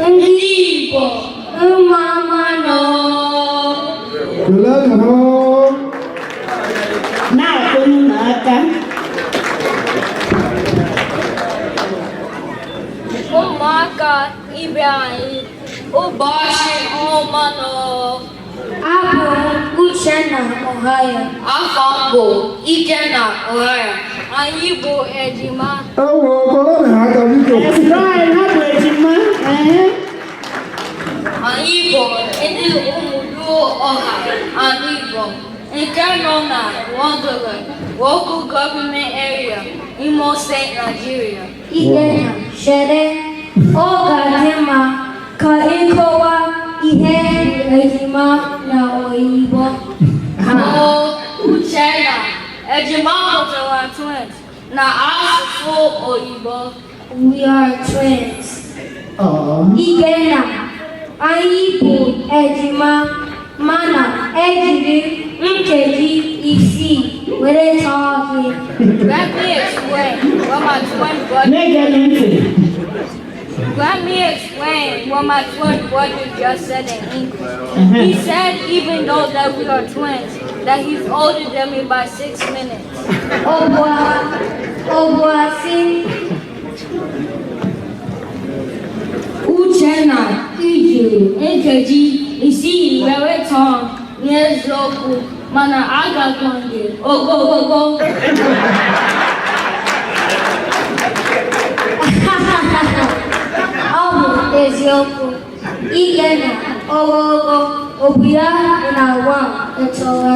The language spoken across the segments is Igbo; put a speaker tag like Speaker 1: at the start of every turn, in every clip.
Speaker 1: Igbo, mama no.
Speaker 2: Na kunu n'aka.
Speaker 1: Ụmụaka ibe anyị ụbọchị ọma nọ. Abụ Uchenna Ọhaya. Afọ bụ Ikenna Ọhaya. Anyị bụ ejima. Anyị bụ ndị ụmụdụ ọha anyị bụ nke nọ na Wondere, local government area, Imo State, Nigeria.
Speaker 3: Ikenna chere ọ ga-adị mma ka ịkọwa ihe ejima na oyibo.
Speaker 1: Uchenna, ejima pụtara twins na asụsụ oyibo.
Speaker 3: We are twins. Ikenna, anyị bụ ejima mana ejiri nkeji isii were chọọ gị.
Speaker 1: Let me explain what my twin brother just said in English. He said even though that we are twins, that he's older than me by 6 minutes.
Speaker 3: Obuasi.
Speaker 1: Uchenna ijiri nkeji isii were chọọ n'eziokwu mana agakwanghị ogogogo.
Speaker 3: Ọ bụ eziokwu. Ikenna ogogo obu ya na agwa ntọwa.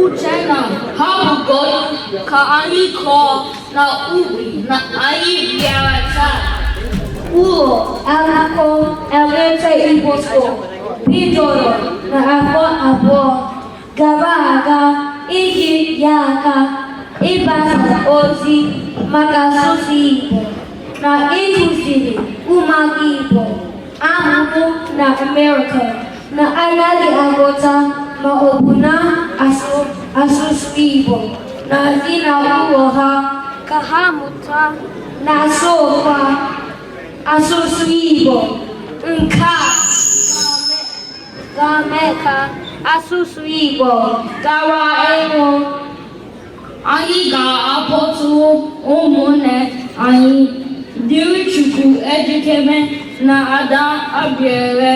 Speaker 1: Uchenna hapụgodu ka anyị kọọ na ubi na anyị bịara taa.
Speaker 3: Ụlọ akwụkwọ Elementary Igbo School bidoro n'afọ abụọ gara aga iji nye aka ịgbasa ozi maka asụsụ Igbo na ịkụziri ụmụaka Igbo amụmụ na Amerịka na anaghị aghọta ma ọ bụ na asụsụ Igbo na ezinụlọ ha ka ha mụta na asụkwa asụsụ Igbo. Nke a ga-eme ka asụsụ Igbo gawa ịnwụ.
Speaker 1: Anyị ga-akpọtụ ụmụnne anyị dịrị Chukwu ejikeme na Ada Abiere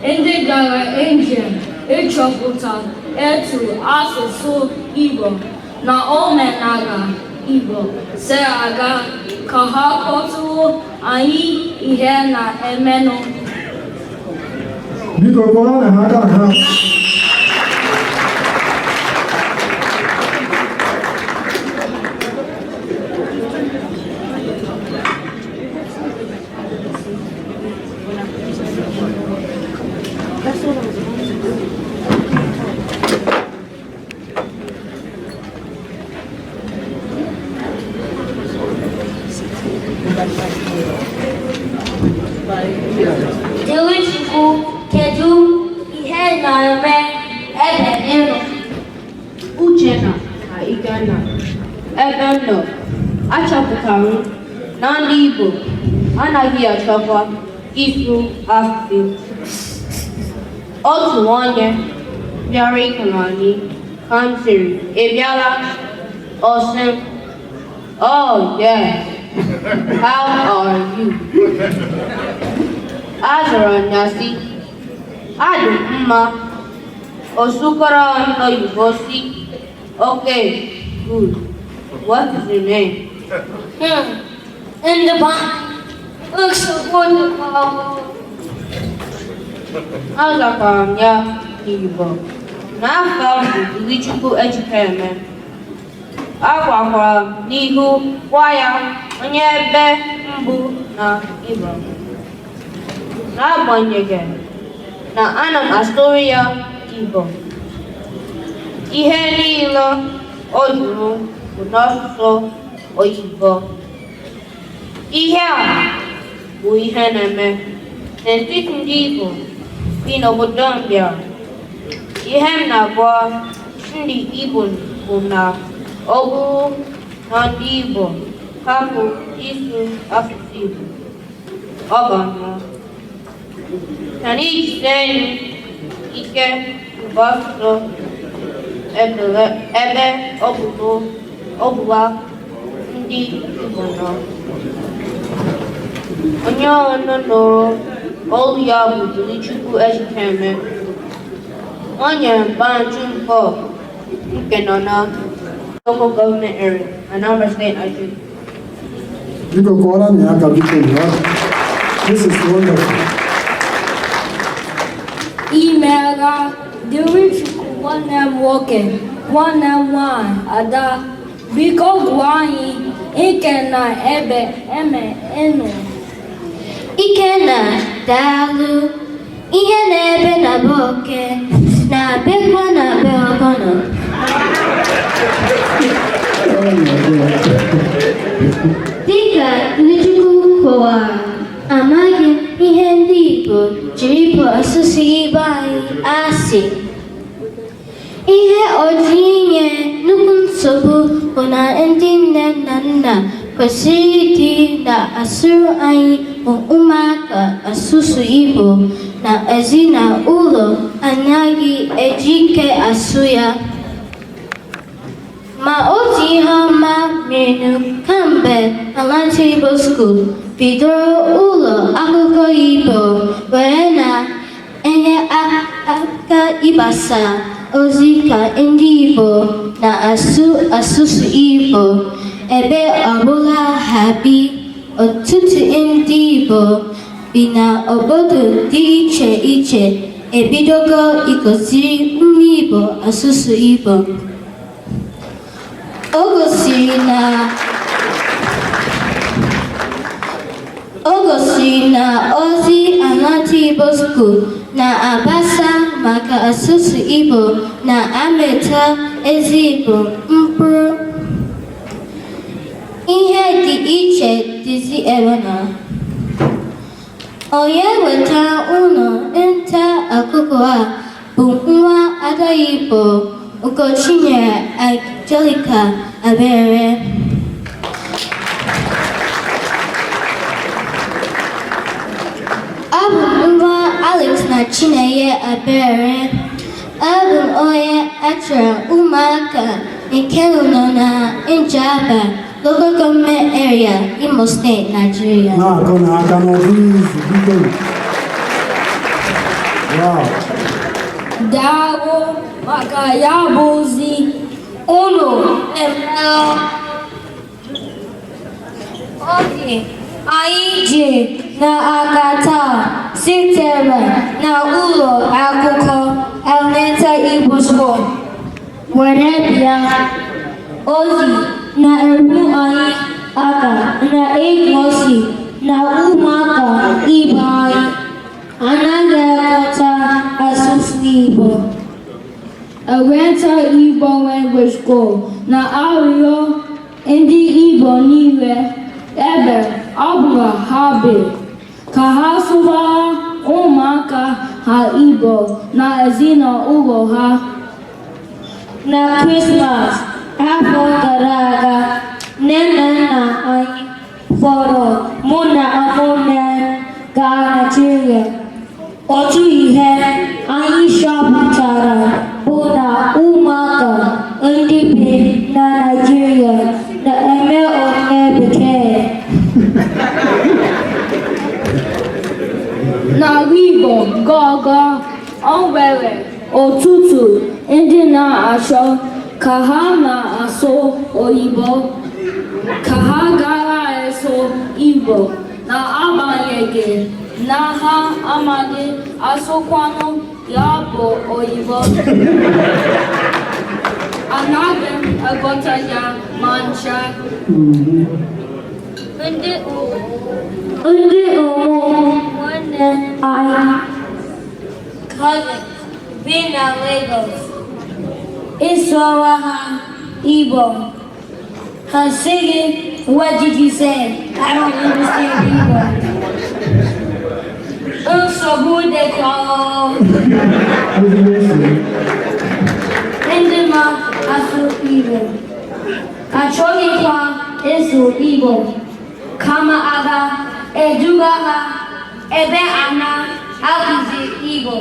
Speaker 1: ndị gara njem ịchọpụta etu asụsụ Igbo na omenala Igbo si aga ka ha kọtụrụ anyị ihe na-emenụ.
Speaker 4: Biko kọrọ na ha aka ha.
Speaker 3: Dịrị Chukwu kedu ihe na-eme ebe ị nọ?
Speaker 5: Uchenna na Ikenna, ebe m nọ, achọpụtara m na ndị Igbo anaghị achọkwa ịsụ asụsụ. Otu onye bịara ịkụrụ anyị ka m sịrị, ị bịala? Ọ sị, oh yes, how are you? Azara ya sị, adị mma. O sụkwara n'oyibo sị, okay, good. What is your name?
Speaker 3: In the Bible, looks wonderful.
Speaker 5: Azakwara m ya n'Igbo. N'afọ ahụ Dịrị Chukwu Ejikeme. Agwakwara m n'ihu gwa ya onye ebe mbụ na Igbo. N'agbanyeghị na ana m asụrụ ya Igbo, ihe niile o jụrụ bụ n'asụsụ oyibo. Ihe a bụ ihe na-eme n'etiti ndị Igbo bi n'obodo Mbịa. Ihe m na-agwa ndị Igbo bụ na ọ bụrụ na ndị Igbo hapụ ịsụ asụsụ Igbo, ọgọnọ. Can each say ike bọsọ ebe ọbụla ndị Igbo nọ. Onye ọnụ nụrụ olu ya bụ Tolichukwu Ejikeme. Onye Bantu Mpo nke nọ na local government area, Anambra State, Nigeria.
Speaker 4: Biko kọọrọ m ya aka biko ya. This is wonderful.
Speaker 1: Imeela dịrị Chukwu nwanne m nwoke, nwanne m nwanyị, Ada, biko gwa anyị ike na ebe eme enu.
Speaker 3: Ikenna, daalụ. Ihe na-ebe na be oke na-abịakwa na be ọgọnọ. Dịka Tolichukwu kọwara, amaghị m ihe ndị Igbo jiri bụ asụsụ Igbo anyị asị. Ihe ọjọọ inye nnukwu nsogbu bụ na ndị nne na nna kwesịrị ịdị na-asụrụ anyị bụ ụmụaka asụsụ Igbo na ezinụlọ anaghị eji ike asụ ya. Ma otu ihe ọma merenụ kamgbe Atlanta Igbo School bidoro ụlọ akwụkwọ Igbo were na-enye aka ịgbasa ozi ka ndị Igbo na-asụ asụsụ Igbo ebe ọbụla ha bi. Ọtụtụ ndị Igbo bi n'obodo dị iche iche ebidogo ịkụziri ụmụ Igbo asụsụ Igbo. O gosiri na ozi Atlanta Igbo School na-agbasa maka asụsụ Igbo na-amịta ezi Igbo mkpụrụ. Ihe dị iche dịzi ebe na onye wetara ụlọ nta akụkọ a bụ nwa Ada Igbo Ugochinyere Angelica Abere. Abụ nwa Alex na Chinenye Abere. Abụ onye achọrọ ụmụaka nke nọ na Njaba local government area, Imo State, Nigeria.
Speaker 4: Na-akụ n'aka n'ọdụ izu biko. Wow.
Speaker 1: Daalụ maka ya bụ ozi unu emeela. Oge anyị ji n'aka taa sitere na ụlọ akwụkwọ Elementary Igbo School were bịa. Ozi na-eru anyị aka na igosi na ụmụaka ibe anyị anaghị aghọta asụsụ Igbo. Elementary Igbo Language School na-arịọ ndị Igbo niile ebe ọbụla ha bi ka ha sụbara ụmụaka ha Igbo na ezinụlọ ha. Na Krismas afọ gara aga, nne na nna anyị kpọrọ mụ na ụmụnne gaa Nigeria. Otu ihe anyị chọpụtara bụ na ụmụaka ndị bi na Nigeria na-eme onye bekee. N'ala Igbo gọgọ, o nwere ọtụtụ ndị na-achọ ka ha na-asụ oyibo ka ha gara asụ Igbo na-agbanyeghị na ha amaghị asụkwanụ ya bụ oyibo. Anaghị m aghọta ya ma ncha. Ndị ụmụnne anyị cousins bi na Lagos ịsụọra ha Igbo. Ha sịghị, "What did you say? I don't understand Igbo." Nsogbu dịkwa ndị na-asụ Igbo achọghịkwa ịsụ Igbo kama aga eduga ha ebe ana akụzi Igbo.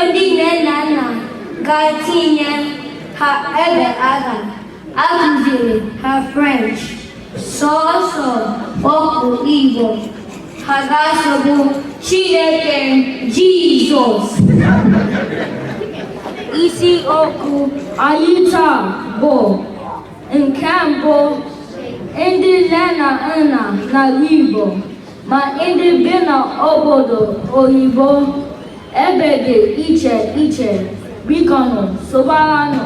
Speaker 1: Ndị nne na nna ga-etinye ha ebe aga akụziri ha French sọọsọ okwu Igbo. Ha ga-asọgbu Chineke Jizọs. Isi okwu anyị taa bụ nke mbụ, ndị nne na nna n'ala Igbo ma ndị bi n'obodo oyibo ebe dị iche iche, bikonu sobaranụ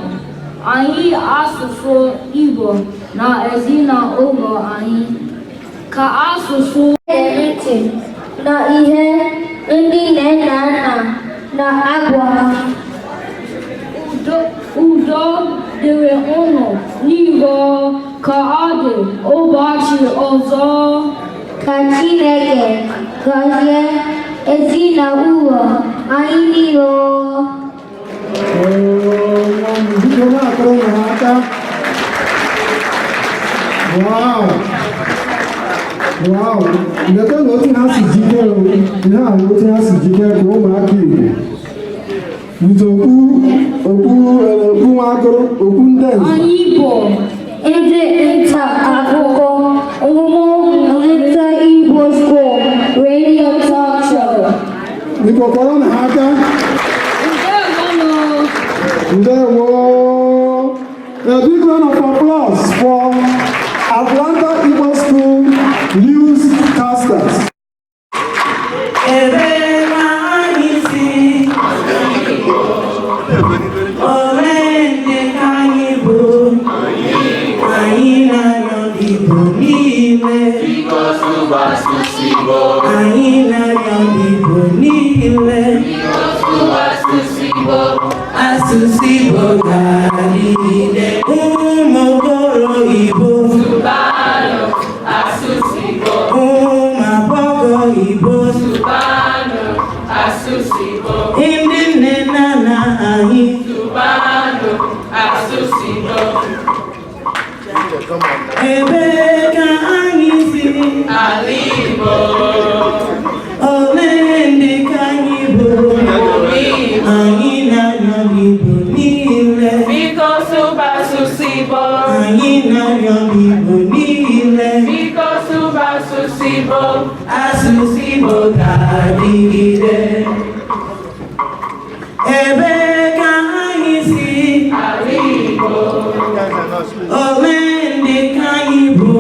Speaker 1: anyị asụsụ Igbo na ezinụlọ anyị ka asụsụ ntị na ihe ndị nne na nna na-agwa ha. Udo dịrị unu niile ka ọ dị ụbọchị ọzọ. Ka Chineke gọzie ezinụlọ anyị niile.
Speaker 4: Wow! Ndeke na otu ha si jikere ihe a na otu ha si jikere ka ụmụaka Igbo okpu nwagụrụ ndị nze.
Speaker 1: Anyị bụ ndị nta akụkọ ọmụmụ nleta Igbo School Radio Talk Show.
Speaker 4: Biko kọrọ na ha aka. Ndewo. A big round of applause for Atlanta Igbo School newscasters.
Speaker 2: Asusibo galile, umogoro Igbo, Subano, Asusibo, umabogo Igbo, Subano, Asusibo, indine nana ahi, Subano, Asusibo, ebeka anyisi, Alibo, olende kanyibo, Aina Igbo niile, biko suba susibo. Aina Igbo niile, biko suba susibo. Asusibo ga-adịgide. Ebe ka anyị si ala Igbo, ole ndị ka anyị bụ?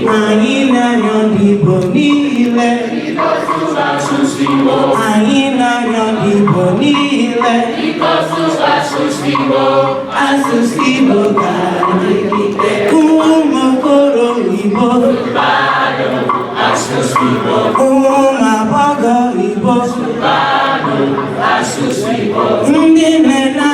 Speaker 2: Anyị na-arịọ Igbo niile, biko suba susibo. Anyị na-arịọ Igbo niile, biko suba susibo. Asusibo ga-adịgide. Ụmụ okoro Igbo, Subano, Asusibo. Ụmụ agbọghọ Igbo, Subano, Asusibo. Ndị nne na